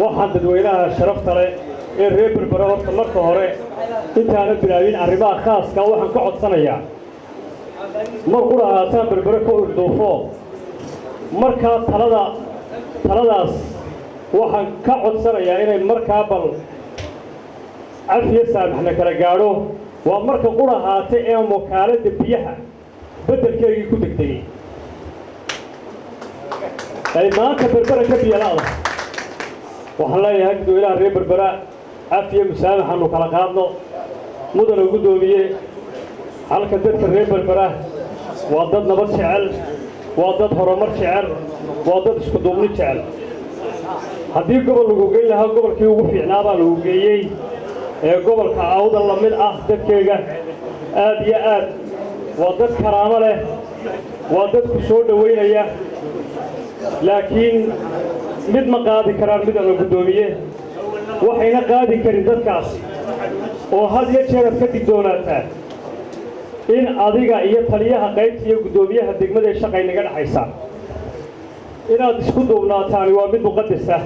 waxaan dadweynaha sharafta leh ee reer berbera horta marka hore intaana bilaabin arrimaha khaaska waxaan ka codsanayaa mar qura haataan berbere ka urduufo markaa taladaas waxaan ka codsanayaa inay markaa bal cafiya saamaxna kala gaadho waa marka qura haate ee wakaaladda biyaha beddelkeygii ku degdegay ay maanta berbera ka biyalaada waxaan leeyahay dadweynaha reer berbera cafiya musaamaxaanu kala qaadno mudana guddoomiye halka dadka reer berbera waa dad nabad jecel waa dad horumar jecel waa dad isku duubni jecel haddii gobol lagu geyn lahaa gobolkii ugu fiicnaa baa lagu geeyey ee gobolka awda la mid ah dadkayga aad iyo aad waa dad karaamo leh waa dad ku soo dhowaynaya laakiin mid ma qaadi karaan midana guddoomiye waxayna qaadi karin dadkaas oo had iyo jeer aad ka digdoonaataa in adiga iyo taliyaha qaybta iyo guddoomiyaha degmada ee shaqay naga dhaxaysa inaad isku duubnaataani waa mid muqadas ah